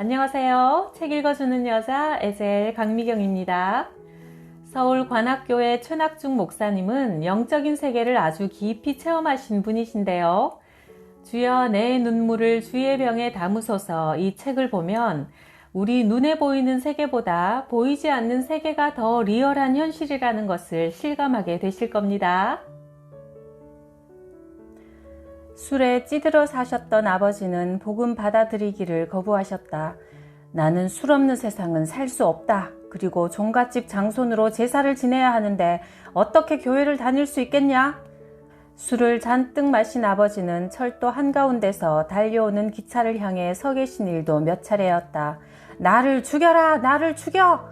안녕하세요. 책 읽어주는 여자 에셀 강미경입니다. 서울 관악교회 최낙중 목사님은 영적인 세계를 아주 깊이 체험하신 분이신데요. 주여 내 눈물을 주의 병에 담으소서 이 책을 보면 우리 눈에 보이는 세계보다 보이지 않는 세계가 더 리얼한 현실이라는 것을 실감하게 되실 겁니다. 술에 찌들어 사셨던 아버지는 복음 받아들이기를 거부하셨다. 나는 술 없는 세상은 살 수 없다. 그리고 종갓집 장손으로 제사를 지내야 하는데 어떻게 교회를 다닐 수 있겠냐? 술을 잔뜩 마신 아버지는 철도 한가운데서 달려오는 기차를 향해 서 계신 일도 몇 차례였다. 나를 죽여라! 나를 죽여!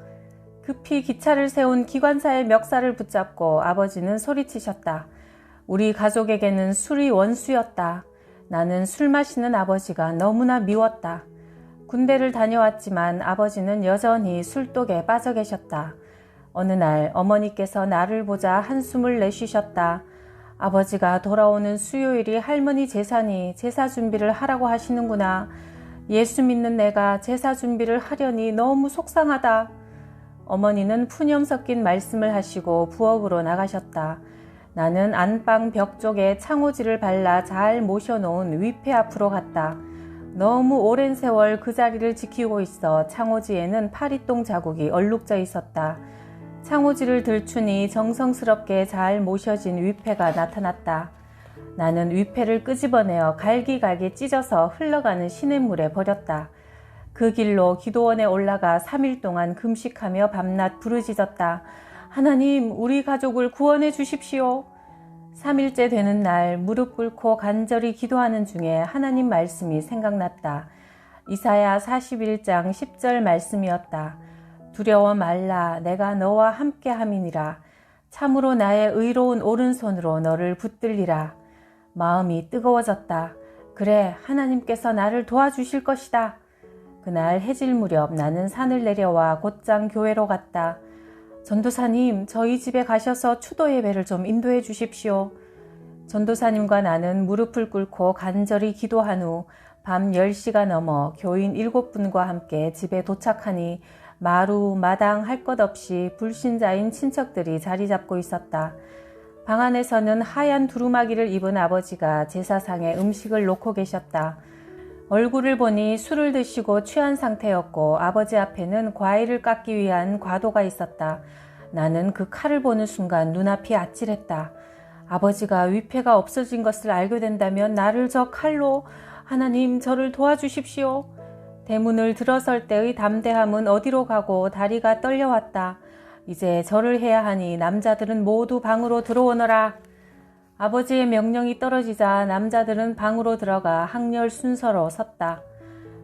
급히 기차를 세운 기관사의 멱살을 붙잡고 아버지는 소리치셨다. 우리 가족에게는 술이 원수였다. 나는 술 마시는 아버지가 너무나 미웠다. 군대를 다녀왔지만 아버지는 여전히 술독에 빠져 계셨다. 어느 날 어머니께서 나를 보자 한숨을 내쉬셨다. 아버지가 돌아오는 수요일이 할머니 제사니 제사 준비를 하라고 하시는구나. 예수 믿는 내가 제사 준비를 하려니 너무 속상하다. 어머니는 푸념 섞인 말씀을 하시고 부엌으로 나가셨다. 나는 안방 벽 쪽에 창호지를 발라 잘 모셔놓은 위패 앞으로 갔다. 너무 오랜 세월 그 자리를 지키고 있어 창호지에는 파리똥 자국이 얼룩져 있었다. 창호지를 들추니 정성스럽게 잘 모셔진 위패가 나타났다. 나는 위패를 끄집어내어 갈기갈기 찢어서 흘러가는 시냇물에 버렸다. 그 길로 기도원에 올라가 3일 동안 금식하며 밤낮 부르짖었다. 하나님, 우리 가족을 구원해 주십시오. 3일째 되는 날 무릎 꿇고 간절히 기도하는 중에 하나님 말씀이 생각났다. 이사야 41장 10절 말씀이었다. 두려워 말라, 내가 너와 함께 함이니라. 참으로 나의 의로운 오른손으로 너를 붙들리라. 마음이 뜨거워졌다. 그래, 하나님께서 나를 도와주실 것이다. 그날 해질 무렵 나는 산을 내려와 곧장 교회로 갔다. 전도사님, 저희 집에 가셔서 추도 예배를 좀 인도해 주십시오. 전도사님과 나는 무릎을 꿇고 간절히 기도한 후 밤 10시가 넘어 교인 7분과 함께 집에 도착하니 마루, 마당 할 것 없이 불신자인 친척들이 자리 잡고 있었다. 방 안에서는 하얀 두루마기를 입은 아버지가 제사상에 음식을 놓고 계셨다. 얼굴을 보니 술을 드시고 취한 상태였고 아버지 앞에는 과일을 깎기 위한 과도가 있었다. 나는 그 칼을 보는 순간 눈앞이 아찔했다. 아버지가 위패가 없어진 것을 알게 된다면 나를 저 칼로 하나님 저를 도와주십시오. 대문을 들어설 때의 담대함은 어디로 가고 다리가 떨려왔다. 이제 절을 해야 하니 남자들은 모두 방으로 들어오너라. 아버지의 명령이 떨어지자 남자들은 방으로 들어가 항렬 순서로 섰다.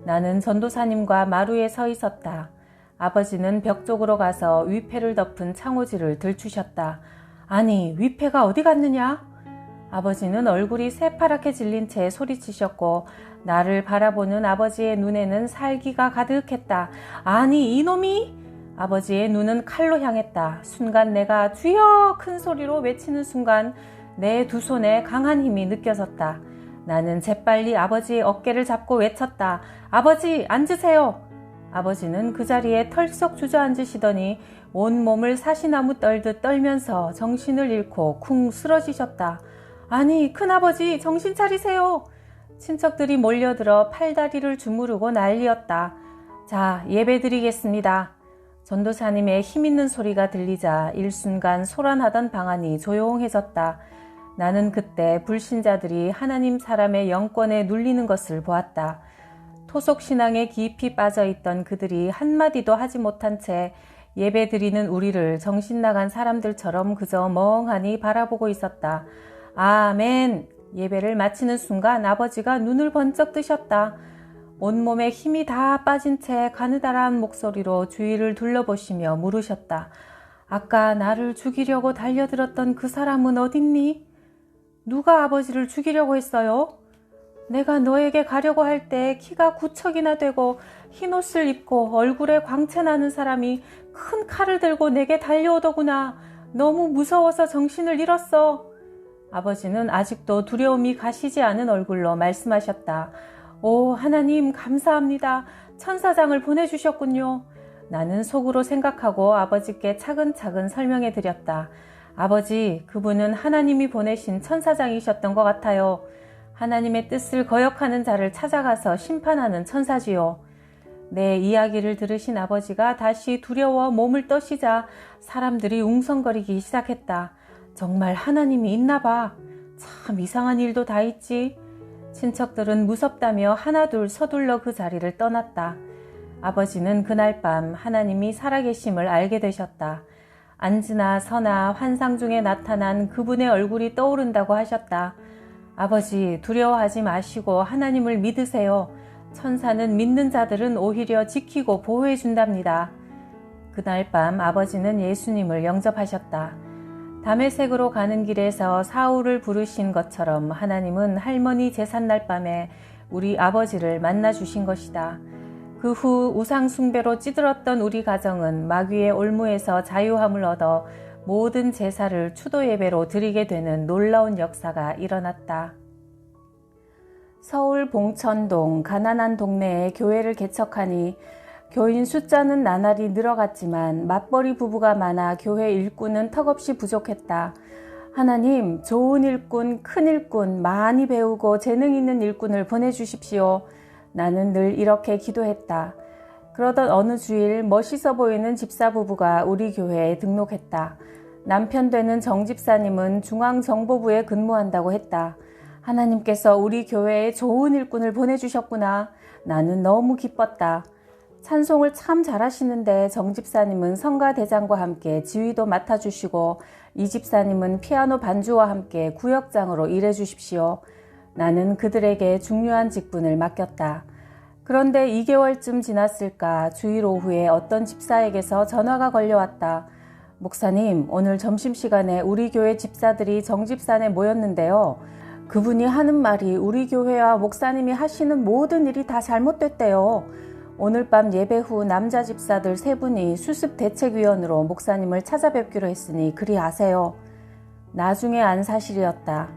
나는 전도사님과 마루에 서 있었다. 아버지는 벽 쪽으로 가서 위패를 덮은 창호지를 들추셨다. 아니, 위패가 어디 갔느냐? 아버지는 얼굴이 새파랗게 질린 채 소리치셨고 나를 바라보는 아버지의 눈에는 살기가 가득했다. 아니, 이놈이? 아버지의 눈은 칼로 향했다. 순간 내가 주여! 큰 소리로 외치는 순간 내 두 손에 강한 힘이 느껴졌다. 나는 재빨리 아버지의 어깨를 잡고 외쳤다. 아버지, 앉으세요. 아버지는 그 자리에 털썩 주저앉으시더니 온몸을 사시나무 떨듯 떨면서 정신을 잃고 쿵 쓰러지셨다. 아니, 큰아버지 정신 차리세요. 친척들이 몰려들어 팔다리를 주무르고 난리였다. 자, 예배드리겠습니다. 전도사님의 힘있는 소리가 들리자 일순간 소란하던 방 안이 조용해졌다. 나는 그때 불신자들이 하나님 사람의 영권에 눌리는 것을 보았다. 토속신앙에 깊이 빠져있던 그들이 한마디도 하지 못한 채 예배드리는 우리를 정신나간 사람들처럼 그저 멍하니 바라보고 있었다. 아멘! 예배를 마치는 순간 아버지가 눈을 번쩍 뜨셨다. 온몸에 힘이 다 빠진 채 가느다란 목소리로 주위를 둘러보시며 물으셨다. 아까 나를 죽이려고 달려들었던 그 사람은 어딨니? 누가 아버지를 죽이려고 했어요? 내가 너에게 가려고 할 때 키가 9척이나 되고 흰옷을 입고 얼굴에 광채 나는 사람이 큰 칼을 들고 내게 달려오더구나. 너무 무서워서 정신을 잃었어. 아버지는 아직도 두려움이 가시지 않은 얼굴로 말씀하셨다. 오, 하나님 감사합니다. 천사장을 보내주셨군요. 나는 속으로 생각하고 아버지께 차근차근 설명해 드렸다. 아버지, 그분은 하나님이 보내신 천사장이셨던 것 같아요. 하나님의 뜻을 거역하는 자를 찾아가서 심판하는 천사지요. 내 이야기를 들으신 아버지가 다시 두려워 몸을 떠시자 사람들이 웅성거리기 시작했다. 정말 하나님이 있나 봐. 참 이상한 일도 다 있지. 친척들은 무섭다며 하나둘 서둘러 그 자리를 떠났다. 아버지는 그날 밤 하나님이 살아계심을 알게 되셨다. 앉으나 서나 환상 중에 나타난 그분의 얼굴이 떠오른다고 하셨다. 아버지, 두려워하지 마시고 하나님을 믿으세요. 천사는 믿는 자들은 오히려 지키고 보호해 준답니다. 그날 밤 아버지는 예수님을 영접하셨다. 다메섹으로 가는 길에서 사울을 부르신 것처럼 하나님은 할머니 제삿날 밤에 우리 아버지를 만나 주신 것이다. 그 후 우상 숭배로 찌들었던 우리 가정은 마귀의 올무에서 자유함을 얻어 모든 제사를 추도 예배로 드리게 되는 놀라운 역사가 일어났다. 서울 봉천동 가난한 동네에 교회를 개척하니 교인 숫자는 나날이 늘어갔지만 맞벌이 부부가 많아 교회 일꾼은 턱없이 부족했다. 하나님, 좋은 일꾼, 큰 일꾼, 많이 배우고 재능 있는 일꾼을 보내주십시오. 나는 늘 이렇게 기도했다. 그러던 어느 주일 멋있어 보이는 집사 부부가 우리 교회에 등록했다. 남편 되는 정 집사님은 중앙정보부에 근무한다고 했다. 하나님께서 우리 교회에 좋은 일꾼을 보내주셨구나. 나는 너무 기뻤다. 찬송을 참 잘하시는데 정 집사님은 성가대장과 함께 지휘도 맡아주시고 이 집사님은 피아노 반주와 함께 구역장으로 일해주십시오. 나는 그들에게 중요한 직분을 맡겼다. 그런데 2개월쯤 지났을까 주일 오후에 어떤 집사에게서 전화가 걸려왔다. 목사님, 오늘 점심시간에 우리 교회 집사들이 정 집산에 모였는데요. 그분이 하는 말이 우리 교회와 목사님이 하시는 모든 일이 다 잘못됐대요. 오늘 밤 예배 후 남자 집사들 3분이 수습대책위원으로 목사님을 찾아뵙기로 했으니 그리 아세요. 나중에 안 사실이었다.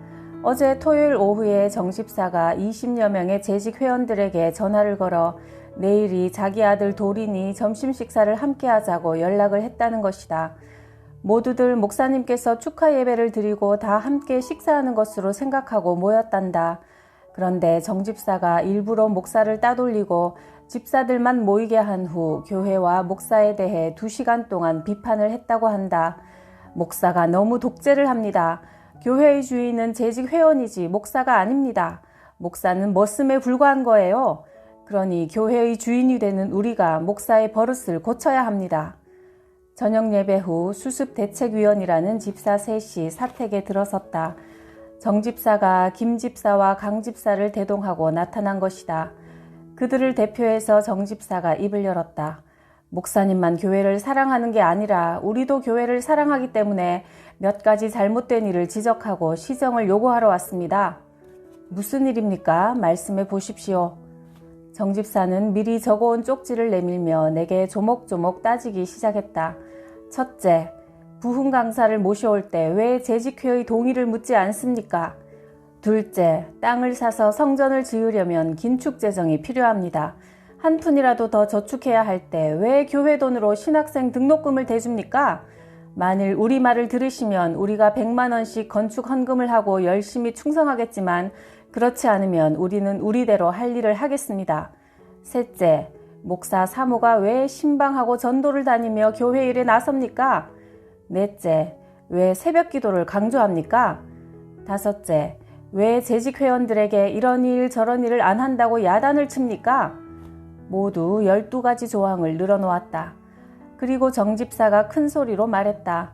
어제 토요일 오후에 정 집사가 20여 명의 재직 회원들에게 전화를 걸어 내일이 자기 아들 도린이 점심 식사를 함께 하자고 연락을 했다는 것이다. 모두들 목사님께서 축하 예배를 드리고 다 함께 식사하는 것으로 생각하고 모였단다. 그런데 정 집사가 일부러 목사를 따돌리고 집사들만 모이게 한 후 교회와 목사에 대해 2시간 동안 비판을 했다고 한다. 목사가 너무 독재를 합니다. 교회의 주인은 재직 회원이지 목사가 아닙니다. 목사는 머슴에 불과한 거예요. 그러니 교회의 주인이 되는 우리가 목사의 버릇을 고쳐야 합니다. 저녁 예배 후 수습대책위원이라는 집사 셋이 사택에 들어섰다. 정 집사가 김 집사와 강 집사를 대동하고 나타난 것이다. 그들을 대표해서 정 집사가 입을 열었다. 목사님만 교회를 사랑하는 게 아니라 우리도 교회를 사랑하기 때문에 몇 가지 잘못된 일을 지적하고 시정을 요구하러 왔습니다. 무슨 일입니까? 말씀해 보십시오. 정 집사는 미리 적어온 쪽지를 내밀며 내게 조목조목 따지기 시작했다. 첫째, 부흥 강사를 모셔올 때 왜 재직회의 동의를 묻지 않습니까? 둘째, 땅을 사서 성전을 지으려면 긴축 재정이 필요합니다. 한 푼이라도 더 저축해야 할 때 왜 교회 돈으로 신학생 등록금을 대줍니까? 만일 우리 말을 들으시면 우리가 100만 원씩 건축 헌금을 하고 열심히 충성하겠지만 그렇지 않으면 우리는 우리대로 할 일을 하겠습니다. 셋째, 목사 사모가 왜 신방하고 전도를 다니며 교회 일에 나섭니까? 넷째, 왜 새벽 기도를 강조합니까? 다섯째, 왜 재직 회원들에게 이런 일 저런 일을 안 한다고 야단을 칩니까? 모두 12가지 조항을 늘어놓았다. 그리고 정 집사가 큰 소리로 말했다.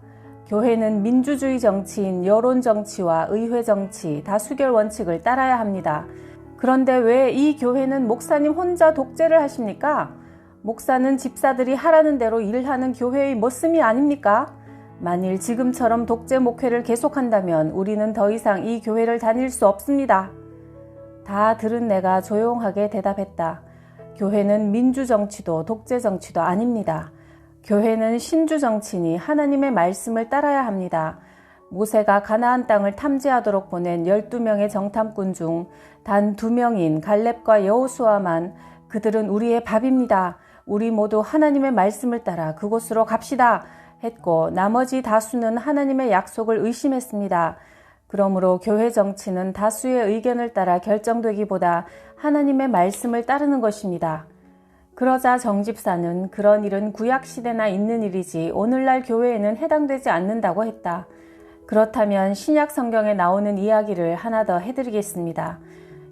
교회는 민주주의 정치인 여론 정치와 의회 정치, 다수결 원칙을 따라야 합니다. 그런데 왜 이 교회는 목사님 혼자 독재를 하십니까? 목사는 집사들이 하라는 대로 일하는 교회의 머슴이 아닙니까? 만일 지금처럼 독재 목회를 계속한다면 우리는 더 이상 이 교회를 다닐 수 없습니다. 다 들은 내가 조용하게 대답했다. 교회는 민주정치도 독재정치도 아닙니다. 교회는 신주정치니 하나님의 말씀을 따라야 합니다. 모세가 가나안 땅을 탐지하도록 보낸 12명의 정탐꾼 중 단 2명인 갈렙과 여호수아만 그들은 우리의 밥입니다. 우리 모두 하나님의 말씀을 따라 그곳으로 갑시다 했고 나머지 다수는 하나님의 약속을 의심했습니다. 그러므로 교회 정치는 다수의 의견을 따라 결정되기보다 하나님의 말씀을 따르는 것입니다. 그러자 정집사는 그런 일은 구약시대나 있는 일이지 오늘날 교회에는 해당되지 않는다고 했다. 그렇다면 신약 성경에 나오는 이야기를 하나 더 해드리겠습니다.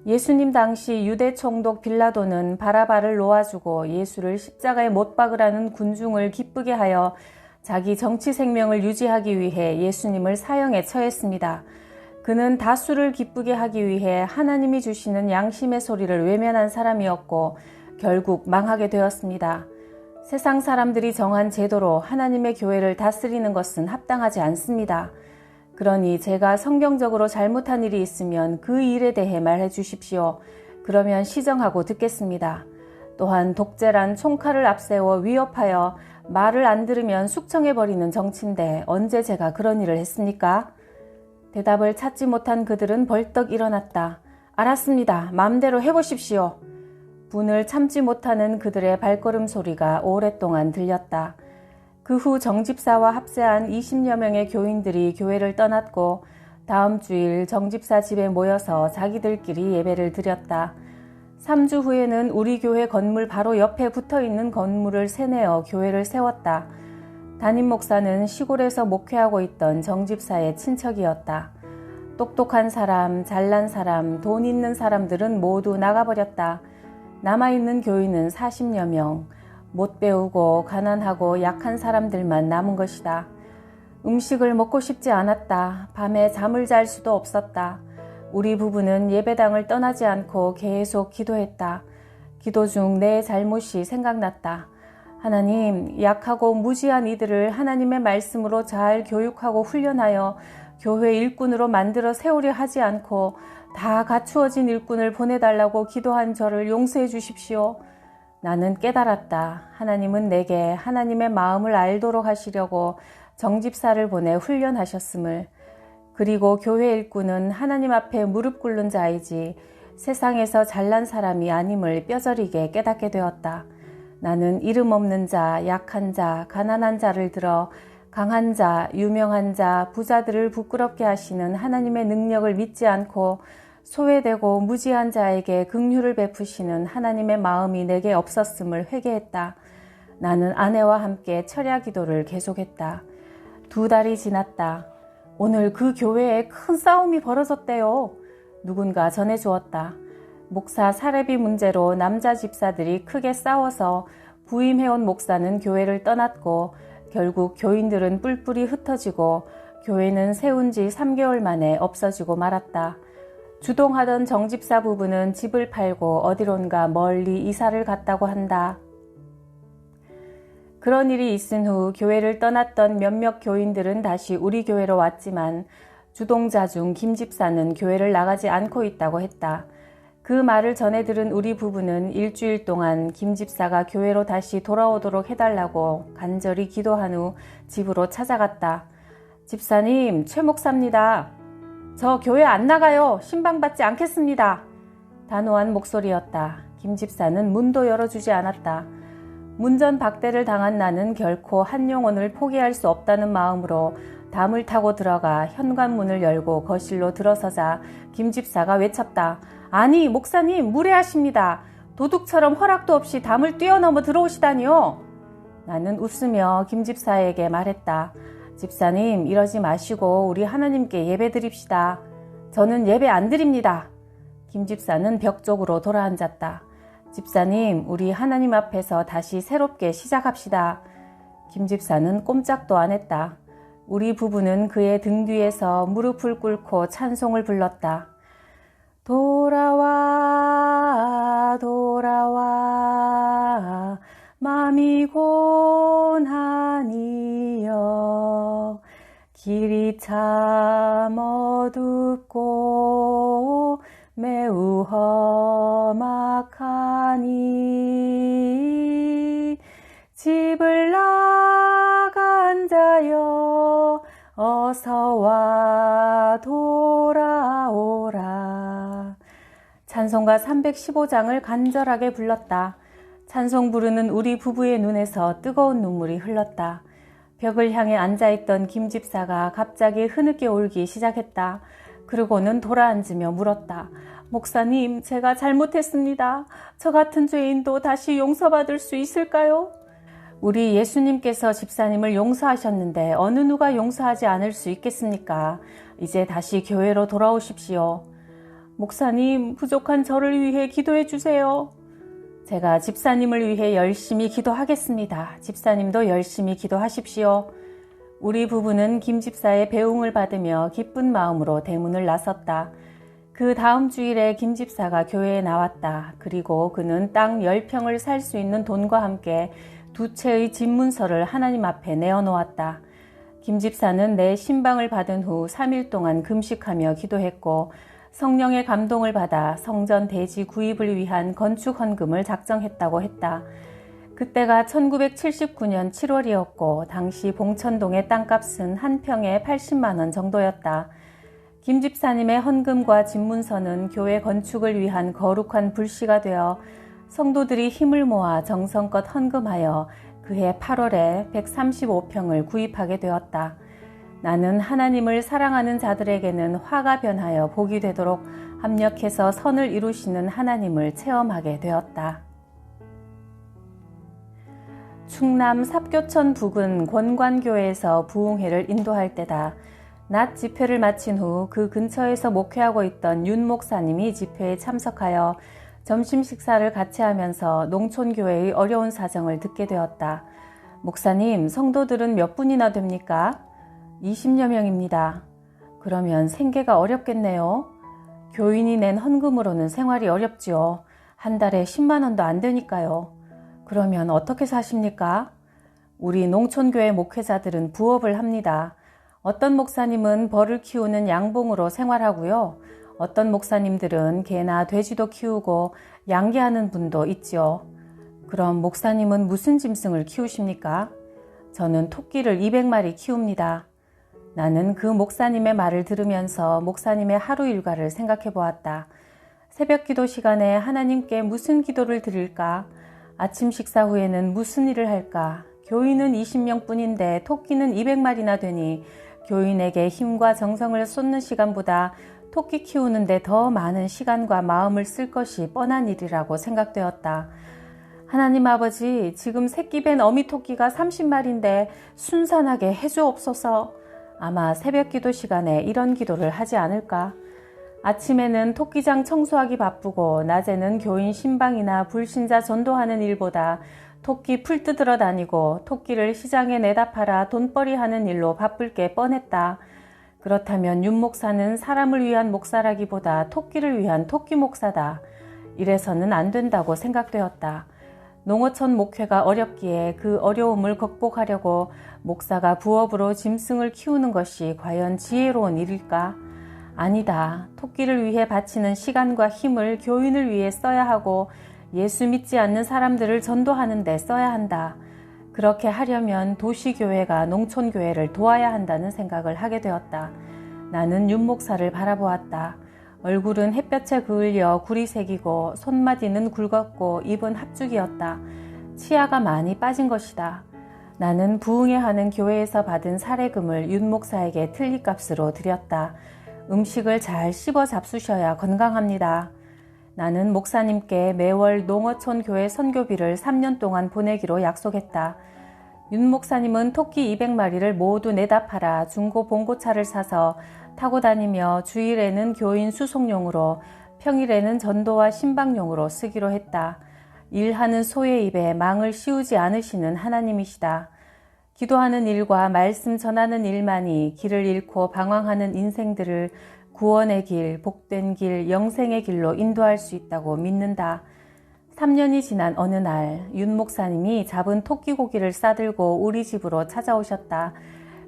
예수님 당시 유대 총독 빌라도는 바라바를 놓아주고 예수를 십자가에 못 박으라는 군중을 기쁘게 하여 자기 정치 생명을 유지하기 위해 예수님을 사형에 처했습니다. 그는 다수를 기쁘게 하기 위해 하나님이 주시는 양심의 소리를 외면한 사람이었고 결국 망하게 되었습니다. 세상 사람들이 정한 제도로 하나님의 교회를 다스리는 것은 합당하지 않습니다. 그러니 제가 성경적으로 잘못한 일이 있으면 그 일에 대해 말해 주십시오. 그러면 시정하고 듣겠습니다. 또한 독재란 총칼을 앞세워 위협하여 말을 안 들으면 숙청해버리는 정치인데 언제 제가 그런 일을 했습니까? 대답을 찾지 못한 그들은 벌떡 일어났다. 알았습니다. 마음대로 해보십시오. 분을 참지 못하는 그들의 발걸음 소리가 오랫동안 들렸다. 그 후 정집사와 합세한 20여 명의 교인들이 교회를 떠났고 다음 주일 정집사 집에 모여서 자기들끼리 예배를 드렸다. 3주 후에는 우리 교회 건물 바로 옆에 붙어있는 건물을 세내어 교회를 세웠다. 담임 목사는 시골에서 목회하고 있던 정집사의 친척이었다. 똑똑한 사람, 잘난 사람, 돈 있는 사람들은 모두 나가버렸다. 남아있는 교인은 40여 명. 못 배우고 가난하고 약한 사람들만 남은 것이다. 음식을 먹고 싶지 않았다. 밤에 잠을 잘 수도 없었다. 우리 부부는 예배당을 떠나지 않고 계속 기도했다. 기도 중 내 잘못이 생각났다. 하나님, 약하고 무지한 이들을 하나님의 말씀으로 잘 교육하고 훈련하여 교회 일꾼으로 만들어 세우려 하지 않고 다 갖추어진 일꾼을 보내달라고 기도한 저를 용서해 주십시오. 나는 깨달았다. 하나님은 내게 하나님의 마음을 알도록 하시려고 정집사를 보내 훈련하셨음을. 그리고 교회 일꾼은 하나님 앞에 무릎 꿇는 자이지 세상에서 잘난 사람이 아님을 뼈저리게 깨닫게 되었다. 나는 이름 없는 자, 약한 자, 가난한 자를 들어 강한 자, 유명한 자, 부자들을 부끄럽게 하시는 하나님의 능력을 믿지 않고 소외되고 무지한 자에게 긍휼을 베푸시는 하나님의 마음이 내게 없었음을 회개했다. 나는 아내와 함께 철야 기도를 계속했다. 2달이 지났다. 오늘 그 교회에 큰 싸움이 벌어졌대요. 누군가 전해주었다. 목사 사례비 문제로 남자 집사들이 크게 싸워서 부임해온 목사는 교회를 떠났고 결국 교인들은 뿔뿔이 흩어지고 교회는 세운 지 3개월 만에 없어지고 말았다. 주동하던 정집사 부부는 집을 팔고 어디론가 멀리 이사를 갔다고 한다. 그런 일이 있은 후 교회를 떠났던 몇몇 교인들은 다시 우리 교회로 왔지만 주동자 중 김 집사는 교회를 나가지 않고 있다고 했다. 그 말을 전해 들은 우리 부부는 일주일 동안 김 집사가 교회로 다시 돌아오도록 해달라고 간절히 기도한 후 집으로 찾아갔다. 집사님, 최 목사입니다. 저 교회 안 나가요. 신방받지 않겠습니다. 단호한 목소리였다. 김 집사는 문도 열어주지 않았다. 문전박대를 당한 나는 결코 한 영혼을 포기할 수 없다는 마음으로 담을 타고 들어가 현관문을 열고 거실로 들어서자 김 집사가 외쳤다. 아니, 목사님, 무례하십니다. 도둑처럼 허락도 없이 담을 뛰어넘어 들어오시다니요. 나는 웃으며 김 집사에게 말했다. 집사님, 이러지 마시고 우리 하나님께 예배 드립시다. 저는 예배 안 드립니다. 김 집사는 벽 쪽으로 돌아앉았다. 집사님, 우리 하나님 앞에서 다시 새롭게 시작합시다. 김 집사는 꼼짝도 안 했다. 우리 부부는 그의 등 뒤에서 무릎을 꿇고 찬송을 불렀다. 돌아와 돌아와 맘이 고난이여 길이 참 어둡고 매우 험악하니 집을 나간 자여 어서와 돌아오라. 찬송가 315장을 간절하게 불렀다. 찬송 부르는 우리 부부의 눈에서 뜨거운 눈물이 흘렀다. 벽을 향해 앉아있던 김 집사가 갑자기 흐느껴 울기 시작했다. 그러고는 돌아앉으며 물었다. 목사님, 제가 잘못했습니다. 저 같은 죄인도 다시 용서받을 수 있을까요? 우리 예수님께서 집사님을 용서하셨는데 어느 누가 용서하지 않을 수 있겠습니까? 이제 다시 교회로 돌아오십시오. 목사님, 부족한 저를 위해 기도해 주세요. 제가 집사님을 위해 열심히 기도하겠습니다. 집사님도 열심히 기도하십시오. 우리 부부는 김 집사의 배웅을 받으며 기쁜 마음으로 대문을 나섰다. 그 다음 주일에 김 집사가 교회에 나왔다. 그리고 그는 땅 10평을 살 수 있는 돈과 함께 2채의 집문서를 하나님 앞에 내어놓았다. 김 집사는 내 신방을 받은 후 3일 동안 금식하며 기도했고 성령의 감동을 받아 성전 대지 구입을 위한 건축 헌금을 작정했다고 했다. 그때가 1979년 7월이었고 당시 봉천동의 땅값은 한 평에 80만 원 정도였다. 김 집사님의 헌금과 집문서는 교회 건축을 위한 거룩한 불씨가 되어 성도들이 힘을 모아 정성껏 헌금하여 그해 8월에 135평을 구입하게 되었다. 나는 하나님을 사랑하는 자들에게는 화가 변하여 복이 되도록 합력해서 선을 이루시는 하나님을 체험하게 되었다. 충남 삽교천 부근 권관교회에서 부흥회를 인도할 때다. 낮 집회를 마친 후 그 근처에서 목회하고 있던 윤 목사님이 집회에 참석하여 점심 식사를 같이 하면서 농촌교회의 어려운 사정을 듣게 되었다. 목사님, 성도들은 몇 분이나 됩니까? 20여 명입니다. 그러면 생계가 어렵겠네요. 교인이 낸 헌금으로는 생활이 어렵지요. 한 달에 10만 원도 안 되니까요. 그러면 어떻게 사십니까? 우리 농촌교회 목회자들은 부업을 합니다. 어떤 목사님은 벌을 키우는 양봉으로 생활하고요. 어떤 목사님들은 개나 돼지도 키우고 양계하는 분도 있지요. 그럼 목사님은 무슨 짐승을 키우십니까? 저는 토끼를 200마리 키웁니다. 나는 그 목사님의 말을 들으면서 목사님의 하루 일과를 생각해 보았다. 새벽 기도 시간에 하나님께 무슨 기도를 드릴까? 아침 식사 후에는 무슨 일을 할까? 교인은 20명 뿐인데 토끼는 200마리나 되니 교인에게 힘과 정성을 쏟는 시간보다 토끼 키우는데 더 많은 시간과 마음을 쓸 것이 뻔한 일이라고 생각되었다. 하나님 아버지, 지금 새끼 벤 어미 토끼가 30마리인데 순산하게 해주옵소서. 아마 새벽 기도 시간에 이런 기도를 하지 않을까? 아침에는 토끼장 청소하기 바쁘고 낮에는 교인 신방이나 불신자 전도하는 일보다 토끼 풀 뜯으러 다니고 토끼를 시장에 내다 팔아 돈벌이 하는 일로 바쁠 게 뻔했다. 그렇다면 윤 목사는 사람을 위한 목사라기보다 토끼를 위한 토끼 목사다. 이래서는 안 된다고 생각되었다. 농어촌 목회가 어렵기에 그 어려움을 극복하려고 목사가 부업으로 짐승을 키우는 것이 과연 지혜로운 일일까? 아니다. 토끼를 위해 바치는 시간과 힘을 교인을 위해 써야 하고 예수 믿지 않는 사람들을 전도하는 데 써야 한다. 그렇게 하려면 도시교회가 농촌교회를 도와야 한다는 생각을 하게 되었다. 나는 윤 목사를 바라보았다. 얼굴은 햇볕에 그을려 굴이 새기고 손마디는 굵었고 입은 합죽이었다. 치아가 많이 빠진 것이다. 나는 부흥회하는 교회에서 받은 사례금을 윤 목사에게 틀니값으로 드렸다. 음식을 잘 씹어 잡수셔야 건강합니다. 나는 목사님께 매월 농어촌 교회 선교비를 3년 동안 보내기로 약속했다. 윤 목사님은 토끼 200마리를 모두 내다 팔아 중고 봉고차를 사서 타고 다니며 주일에는 교인 수송용으로 평일에는 전도와 신방용으로 쓰기로 했다. 일하는 소의 입에 망을 씌우지 않으시는 하나님이시다. 기도하는 일과 말씀 전하는 일만이 길을 잃고 방황하는 인생들을 구원의 길, 복된 길, 영생의 길로 인도할 수 있다고 믿는다. 3년이 지난 어느 날 윤 목사님이 잡은 토끼 고기를 싸들고 우리 집으로 찾아오셨다.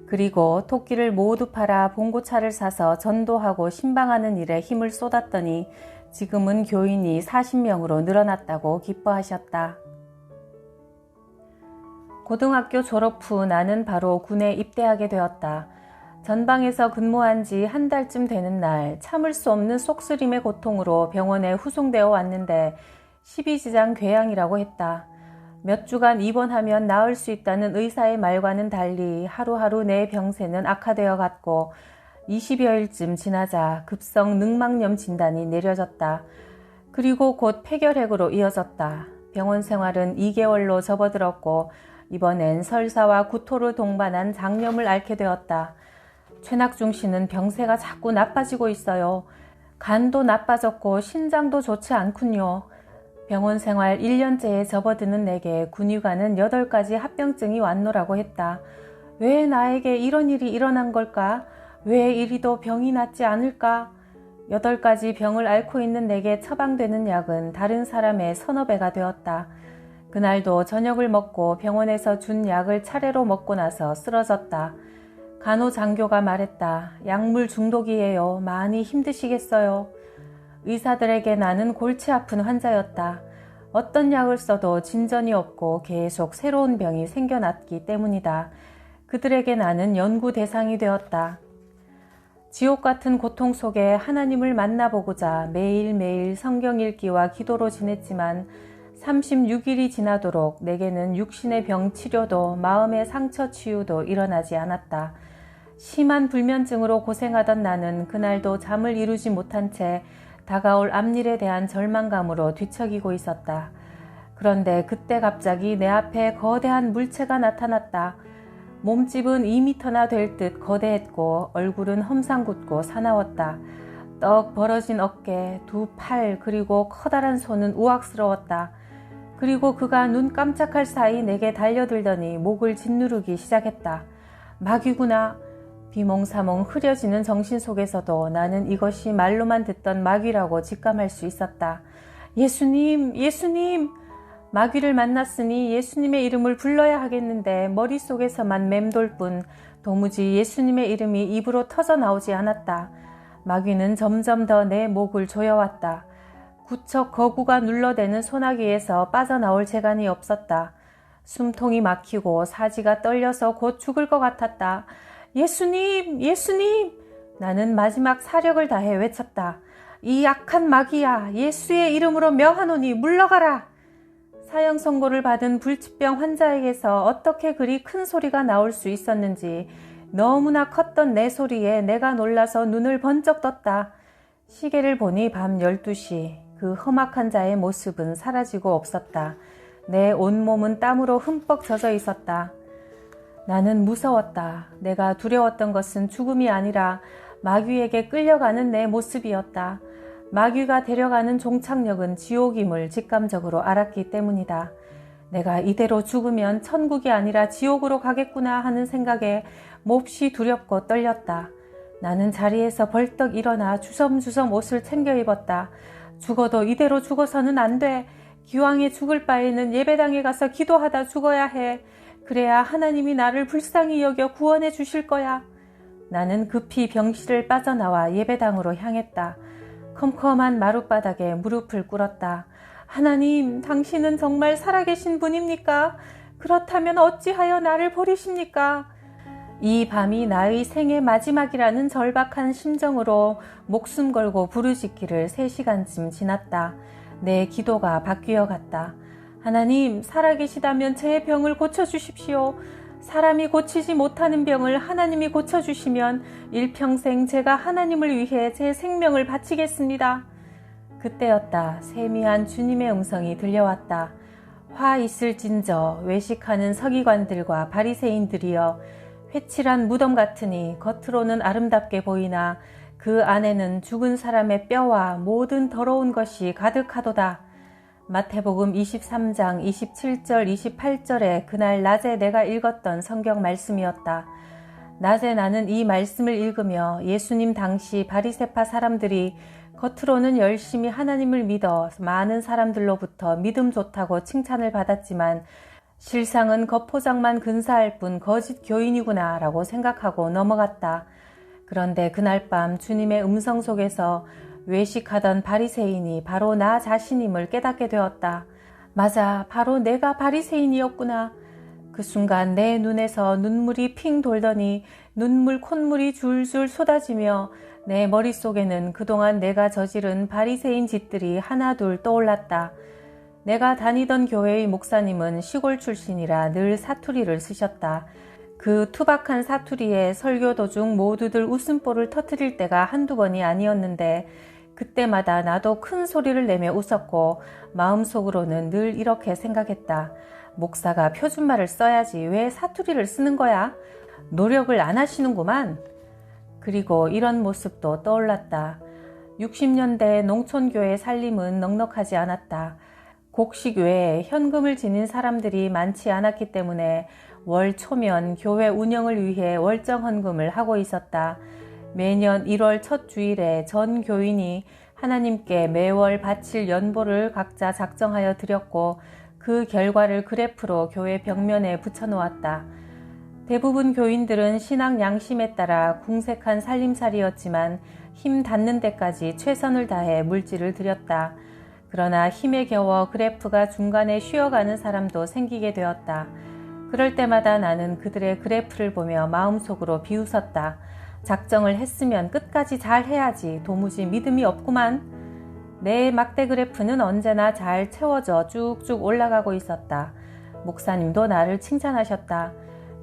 그리고 토끼를 모두 팔아 봉고차를 사서 전도하고 신방하는 일에 힘을 쏟았더니 지금은 교인이 40명으로 늘어났다고 기뻐하셨다. 고등학교 졸업 후 나는 바로 군에 입대하게 되었다. 전방에서 근무한 지 한 달쯤 되는 날 참을 수 없는 속쓰림의 고통으로 병원에 후송되어 왔는데 십이지장 궤양이라고 했다. 몇 주간 입원하면 나을 수 있다는 의사의 말과는 달리 하루하루 내 병세는 악화되어 갔고 20여일쯤 지나자 급성 늑막염 진단이 내려졌다. 그리고 곧 폐결핵으로 이어졌다. 병원 생활은 2개월로 접어들었고 이번엔 설사와 구토를 동반한 장염을 앓게 되었다. 최낙중 씨는 병세가 자꾸 나빠지고 있어요. 간도 나빠졌고 신장도 좋지 않군요. 병원 생활 1년째에 접어드는 내게 군의관은 8가지 합병증이 왔노라고 했다. 왜 나에게 이런 일이 일어난 걸까? 왜 이리도 병이 낫지 않을까? 8가지 병을 앓고 있는 내게 처방되는 약은 다른 사람의 서너 배가 되었다. 그날도 저녁을 먹고 병원에서 준 약을 차례로 먹고 나서 쓰러졌다. 간호장교가 말했다. 약물 중독이에요. 많이 힘드시겠어요. 의사들에게 나는 골치 아픈 환자였다. 어떤 약을 써도 진전이 없고 계속 새로운 병이 생겨났기 때문이다. 그들에게 나는 연구 대상이 되었다. 지옥 같은 고통 속에 하나님을 만나보고자 매일매일 성경 읽기와 기도로 지냈지만 36일이 지나도록 내게는 육신의 병 치료도 마음의 상처 치유도 일어나지 않았다. 심한 불면증으로 고생하던 나는 그날도 잠을 이루지 못한 채 다가올 앞일에 대한 절망감으로 뒤척이고 있었다. 그런데 그때 갑자기 내 앞에 거대한 물체가 나타났다. 몸집은 2m나 될 듯 거대했고 얼굴은 험상궂고 사나웠다. 떡 벌어진 어깨, 두 팔 그리고 커다란 손은 우악스러웠다. 그리고 그가 눈 깜짝할 사이 내게 달려들더니 목을 짓누르기 시작했다. 마귀구나. 비몽사몽 흐려지는 정신 속에서도 나는 이것이 말로만 듣던 마귀라고 직감할 수 있었다. 예수님, 예수님! 마귀를 만났으니 예수님의 이름을 불러야 하겠는데 머릿속에서만 맴돌 뿐 도무지 예수님의 이름이 입으로 터져 나오지 않았다. 마귀는 점점 더 내 목을 조여왔다. 구척 거구가 눌러대는 소나기에서 빠져나올 재간이 없었다. 숨통이 막히고 사지가 떨려서 곧 죽을 것 같았다. 예수님! 예수님! 나는 마지막 사력을 다해 외쳤다. 이 악한 마귀야! 예수의 이름으로 명하노니 물러가라! 사형 선고를 받은 불치병 환자에게서 어떻게 그리 큰 소리가 나올 수 있었는지 너무나 컸던 내 소리에 내가 놀라서 눈을 번쩍 떴다. 시계를 보니 밤 12시. 그 험악한 자의 모습은 사라지고 없었다. 내 온몸은 땀으로 흠뻑 젖어 있었다. 나는 무서웠다. 내가 두려웠던 것은 죽음이 아니라 마귀에게 끌려가는 내 모습이었다. 마귀가 데려가는 종착역은 지옥임을 직감적으로 알았기 때문이다. 내가 이대로 죽으면 천국이 아니라 지옥으로 가겠구나 하는 생각에 몹시 두렵고 떨렸다. 나는 자리에서 벌떡 일어나 주섬주섬 옷을 챙겨 입었다. 죽어도 이대로 죽어서는 안 돼. 기왕에 죽을 바에는 예배당에 가서 기도하다 죽어야 해. 그래야 하나님이 나를 불쌍히 여겨 구원해 주실 거야. 나는 급히 병실을 빠져나와 예배당으로 향했다. 컴컴한 마룻바닥에 무릎을 꿇었다. 하나님, 당신은 정말 살아계신 분입니까? 그렇다면 어찌하여 나를 버리십니까? 이 밤이 나의 생의 마지막이라는 절박한 심정으로 목숨 걸고 부르짖기를 3시간쯤 지났다. 내 기도가 바뀌어 갔다. 하나님, 살아계시다면 제 병을 고쳐주십시오. 사람이 고치지 못하는 병을 하나님이 고쳐주시면 일평생 제가 하나님을 위해 제 생명을 바치겠습니다. 그때였다. 세미한 주님의 음성이 들려왔다. 화 있을진저 외식하는 서기관들과 바리새인들이여, 회칠한 무덤 같으니 겉으로는 아름답게 보이나 그 안에는 죽은 사람의 뼈와 모든 더러운 것이 가득하도다. 마태복음 23장 27절 28절에 그날 낮에 내가 읽었던 성경 말씀이었다. 낮에 나는 이 말씀을 읽으며 예수님 당시 바리새파 사람들이 겉으로는 열심히 하나님을 믿어 많은 사람들로부터 믿음 좋다고 칭찬을 받았지만 실상은 겉포장만 근사할 뿐 거짓 교인이구나 라고 생각하고 넘어갔다. 그런데 그날 밤 주님의 음성 속에서 외식하던 바리새인이 바로 나 자신임을 깨닫게 되었다. 맞아, 바로 내가 바리새인이었구나. 그 순간 내 눈에서 눈물이 핑 돌더니 눈물 콧물이 줄줄 쏟아지며 내 머릿속에는 그동안 내가 저지른 바리새인 짓들이 하나둘 떠올랐다. 내가 다니던 교회의 목사님은 시골 출신이라 늘 사투리를 쓰셨다. 그 투박한 사투리에 설교 도중 모두들 웃음보를 터뜨릴 때가 한두 번이 아니었는데 그때마다 나도 큰 소리를 내며 웃었고 마음속으로는 늘 이렇게 생각했다. 목사가 표준말을 써야지 왜 사투리를 쓰는 거야? 노력을 안 하시는구만. 그리고 이런 모습도 떠올랐다. 60년대 농촌교회 살림은 넉넉하지 않았다. 곡식 외에 현금을 지닌 사람들이 많지 않았기 때문에 월 초면 교회 운영을 위해 월정 헌금을 하고 있었다. 매년 1월 첫 주일에 전 교인이 하나님께 매월 바칠 연보를 각자 작정하여 드렸고 그 결과를 그래프로 교회 벽면에 붙여놓았다. 대부분 교인들은 신앙 양심에 따라 궁색한 살림살이였지만 힘 닿는 데까지 최선을 다해 물질을 드렸다. 그러나 힘에 겨워 그래프가 중간에 쉬어가는 사람도 생기게 되었다. 그럴 때마다 나는 그들의 그래프를 보며 마음속으로 비웃었다. 작정을 했으면 끝까지 잘 해야지 도무지 믿음이 없구만. 내 막대 그래프는 언제나 잘 채워져 쭉쭉 올라가고 있었다. 목사님도 나를 칭찬하셨다.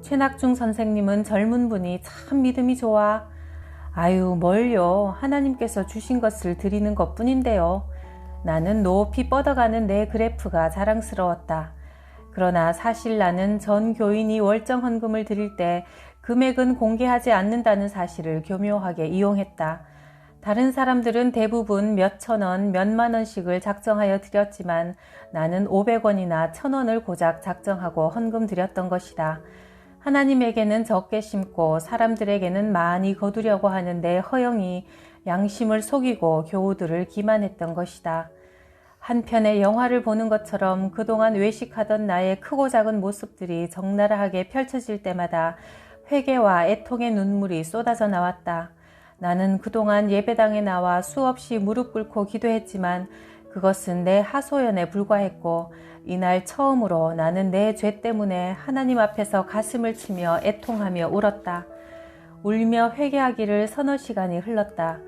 최낙중 선생님은 젊은 분이 참 믿음이 좋아. 아유 뭘요. 하나님께서 주신 것을 드리는 것뿐인데요. 나는 높이 뻗어가는 내 그래프가 자랑스러웠다. 그러나 사실 나는 전 교인이 월정 헌금을 드릴 때 금액은 공개하지 않는다는 사실을 교묘하게 이용했다. 다른 사람들은 대부분 몇천 원, 몇만 원씩을 작정하여 드렸지만 나는 500원이나 1000원을 고작 작정하고 헌금 드렸던 것이다. 하나님에게는 적게 심고 사람들에게는 많이 거두려고 하는 내 허영이 양심을 속이고 교우들을 기만했던 것이다. 한편의 영화를 보는 것처럼 그동안 외식하던 나의 크고 작은 모습들이 적나라하게 펼쳐질 때마다 회개와 애통의 눈물이 쏟아져 나왔다. 나는 그동안 예배당에 나와 수없이 무릎 꿇고 기도했지만 그것은 내 하소연에 불과했고 이날 처음으로 나는 내 죄 때문에 하나님 앞에서 가슴을 치며 애통하며 울었다. 울며 회개하기를 서너 시간이 흘렀다.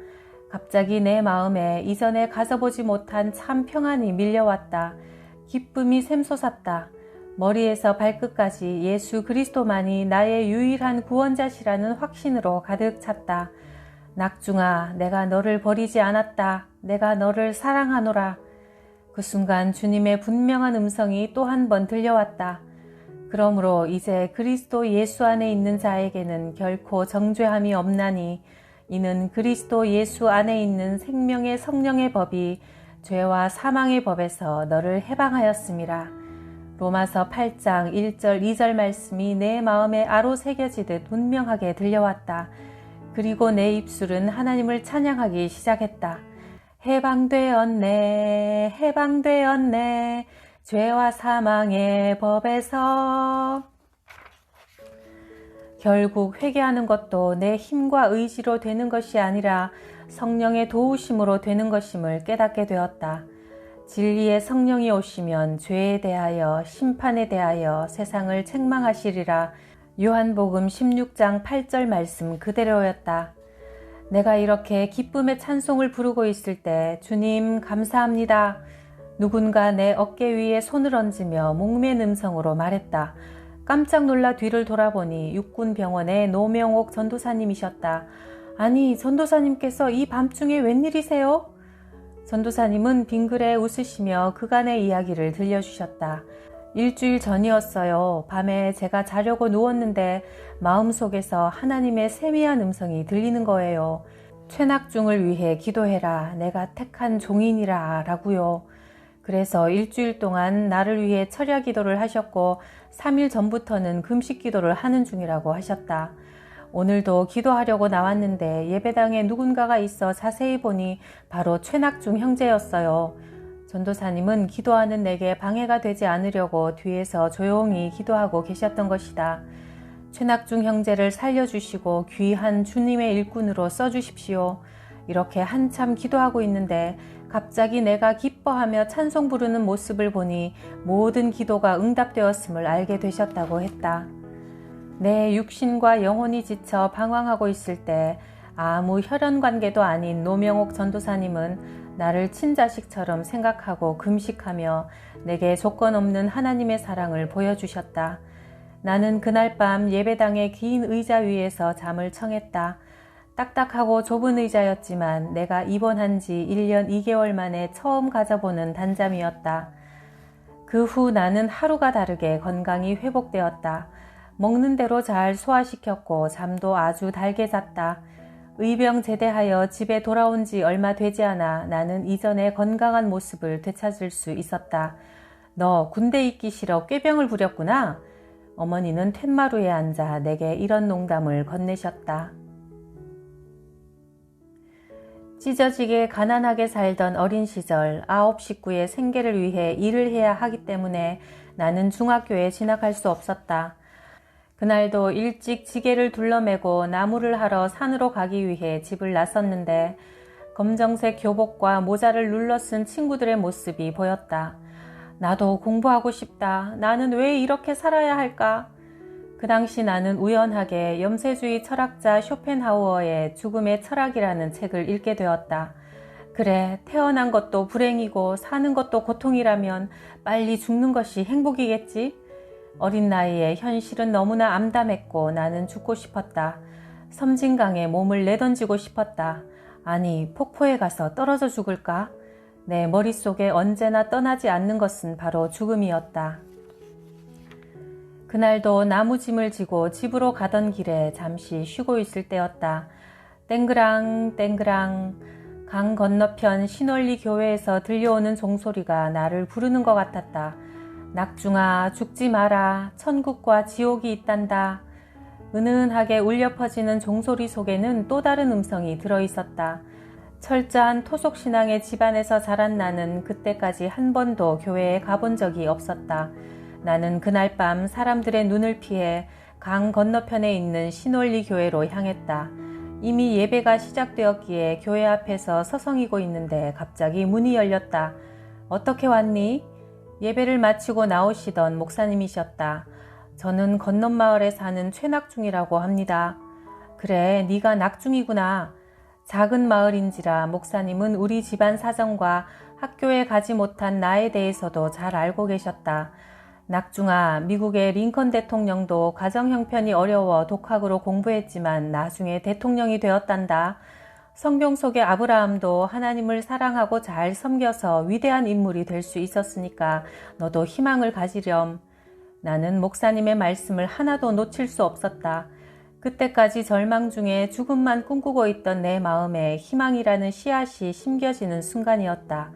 갑자기 내 마음에 이전에 가져보지 못한 참 평안이 밀려왔다. 기쁨이 샘솟았다. 머리에서 발끝까지 예수 그리스도만이 나의 유일한 구원자시라는 확신으로 가득 찼다. 낙중아, 내가 너를 버리지 않았다. 내가 너를 사랑하노라. 그 순간 주님의 분명한 음성이 또 한 번 들려왔다. 그러므로 이제 그리스도 예수 안에 있는 자에게는 결코 정죄함이 없나니 이는 그리스도 예수 안에 있는 생명의 성령의 법이 죄와 사망의 법에서 너를 해방하였음이라. 로마서 8장 1절 2절 말씀이 내 마음에 아로 새겨지듯 분명하게 들려왔다. 그리고 내 입술은 하나님을 찬양하기 시작했다. 해방되었네, 해방되었네, 죄와 사망의 법에서. 결국 회개하는 것도 내 힘과 의지로 되는 것이 아니라 성령의 도우심으로 되는 것임을 깨닫게 되었다. 진리의 성령이 오시면 죄에 대하여 심판에 대하여 세상을 책망하시리라. 요한복음 16장 8절 말씀 그대로였다. 내가 이렇게 기쁨의 찬송을 부르고 있을 때 주님 감사합니다. 누군가 내 어깨 위에 손을 얹으며 목맨 음성으로 말했다. 깜짝 놀라 뒤를 돌아보니 육군병원의 노명옥 전도사님이셨다. 아니, 전도사님께서 이 밤중에 웬일이세요? 전도사님은 빙그레 웃으시며 그간의 이야기를 들려주셨다. 일주일 전이었어요. 밤에 제가 자려고 누웠는데 마음속에서 하나님의 세미한 음성이 들리는 거예요. 최낙중을 위해 기도해라. 내가 택한 종인이라 라고요. 그래서 일주일 동안 나를 위해 철야 기도를 하셨고 3일 전부터는 금식 기도를 하는 중이라고 하셨다. 오늘도 기도하려고 나왔는데 예배당에 누군가가 있어 자세히 보니 바로 최낙중 형제였어요. 전도사님은 기도하는 내게 방해가 되지 않으려고 뒤에서 조용히 기도하고 계셨던 것이다. 최낙중 형제를 살려주시고 귀한 주님의 일꾼으로 써주십시오. 이렇게 한참 기도하고 있는데 갑자기 내가 기뻐하며 찬송 부르는 모습을 보니 모든 기도가 응답되었음을 알게 되셨다고 했다. 내 육신과 영혼이 지쳐 방황하고 있을 때 아무 혈연 관계도 아닌 노명옥 전도사님은 나를 친자식처럼 생각하고 금식하며 내게 조건 없는 하나님의 사랑을 보여주셨다. 나는 그날 밤 예배당의 긴 의자 위에서 잠을 청했다. 딱딱하고 좁은 의자였지만 내가 입원한 지 1년 2개월 만에 처음 가져보는 단잠이었다. 그 후 나는 하루가 다르게 건강이 회복되었다. 먹는 대로 잘 소화시켰고 잠도 아주 달게 잤다. 의병 제대하여 집에 돌아온 지 얼마 되지 않아 나는 이전의 건강한 모습을 되찾을 수 있었다. 너 군대 있기 싫어 꾀병을 부렸구나. 어머니는 텐마루에 앉아 내게 이런 농담을 건네셨다. 찢어지게 가난하게 살던 어린 시절 9 식구의 생계를 위해 일을 해야 하기 때문에 나는 중학교에 진학할 수 없었다. 그날도 일찍 지게를 둘러매고 나무를 하러 산으로 가기 위해 집을 나섰는데 검정색 교복과 모자를 눌러 쓴 친구들의 모습이 보였다. 나도 공부하고 싶다. 나는 왜 이렇게 살아야 할까? 그 당시 나는 우연하게 염세주의 철학자 쇼펜하우어의 죽음의 철학이라는 책을 읽게 되었다. 그래, 태어난 것도 불행이고 사는 것도 고통이라면 빨리 죽는 것이 행복이겠지? 어린 나이에 현실은 너무나 암담했고 나는 죽고 싶었다. 섬진강에 몸을 내던지고 싶었다. 아니, 폭포에 가서 떨어져 죽을까? 내 머릿속에 언제나 떠나지 않는 것은 바로 죽음이었다. 그날도 나무짐을 지고 집으로 가던 길에 잠시 쉬고 있을 때였다. 땡그랑 땡그랑 강 건너편 신월리 교회에서 들려오는 종소리가 나를 부르는 것 같았다. 낙중아 죽지 마라. 천국과 지옥이 있단다. 은은하게 울려 퍼지는 종소리 속에는 또 다른 음성이 들어있었다. 철저한 토속신앙의 집안에서 자란 나는 그때까지 한 번도 교회에 가본 적이 없었다. 나는 그날 밤 사람들의 눈을 피해 강 건너편에 있는 신월리 교회로 향했다. 이미 예배가 시작되었기에 교회 앞에서 서성이고 있는데 갑자기 문이 열렸다. 어떻게 왔니? 예배를 마치고 나오시던 목사님이셨다. 저는 건넌마을에 사는 최낙중이라고 합니다. 그래, 네가 낙중이구나. 작은 마을인지라 목사님은 우리 집안 사정과 학교에 가지 못한 나에 대해서도 잘 알고 계셨다. 낙중아, 미국의 링컨 대통령도 가정 형편이 어려워 독학으로 공부했지만 나중에 대통령이 되었단다. 성경 속의 아브라함도 하나님을 사랑하고 잘 섬겨서 위대한 인물이 될 수 있었으니까 너도 희망을 가지렴. 나는 목사님의 말씀을 하나도 놓칠 수 없었다. 그때까지 절망 중에 죽음만 꿈꾸고 있던 내 마음에 희망이라는 씨앗이 심겨지는 순간이었다.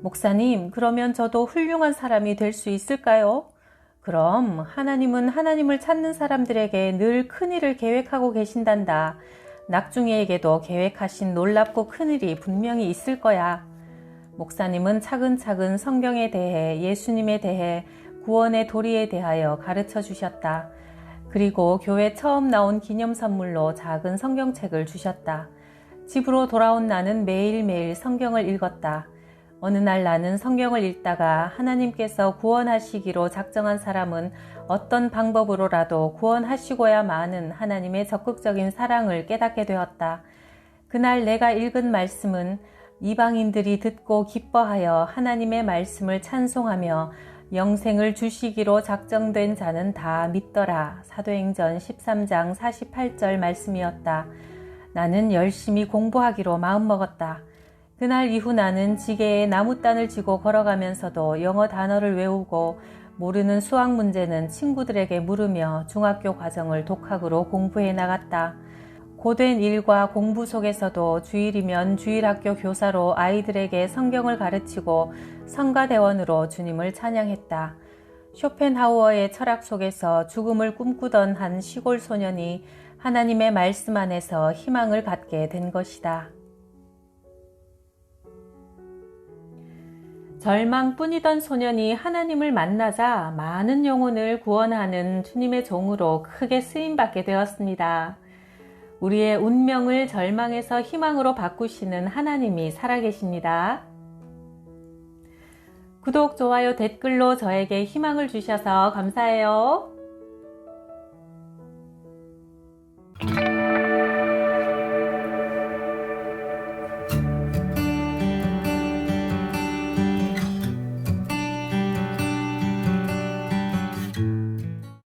목사님, 그러면 저도 훌륭한 사람이 될 수 있을까요? 그럼 하나님은 하나님을 찾는 사람들에게 늘 큰일을 계획하고 계신단다. 낙중이에게도 계획하신 놀랍고 큰일이 분명히 있을 거야. 목사님은 차근차근 성경에 대해, 예수님에 대해, 구원의 도리에 대하여 가르쳐 주셨다. 그리고 교회 처음 나온 기념 선물로 작은 성경책을 주셨다. 집으로 돌아온 나는 매일매일 성경을 읽었다. 어느 날 나는 성경을 읽다가 하나님께서 구원하시기로 작정한 사람은 어떤 방법으로라도 구원하시고야 마는 하나님의 적극적인 사랑을 깨닫게 되었다. 그날 내가 읽은 말씀은 이방인들이 듣고 기뻐하여 하나님의 말씀을 찬송하며 영생을 주시기로 작정된 자는 다 믿더라. 사도행전 13장 48절 말씀이었다. 나는 열심히 공부하기로 마음먹었다. 그날 이후 나는 지게에 나무단을 쥐고 걸어가면서도 영어 단어를 외우고 모르는 수학 문제는 친구들에게 물으며 중학교 과정을 독학으로 공부해 나갔다. 고된 일과 공부 속에서도 주일이면 주일학교 교사로 아이들에게 성경을 가르치고 성가대원으로 주님을 찬양했다. 쇼펜하우어의 철학 속에서 죽음을 꿈꾸던 한 시골 소년이 하나님의 말씀 안에서 희망을 갖게 된 것이다. 절망뿐이던 소년이 하나님을 만나자 많은 영혼을 구원하는 주님의 종으로 크게 쓰임받게 되었습니다. 우리의 운명을 절망에서 희망으로 바꾸시는 하나님이 살아계십니다. 구독, 좋아요, 댓글로 저에게 희망을 주셔서 감사해요.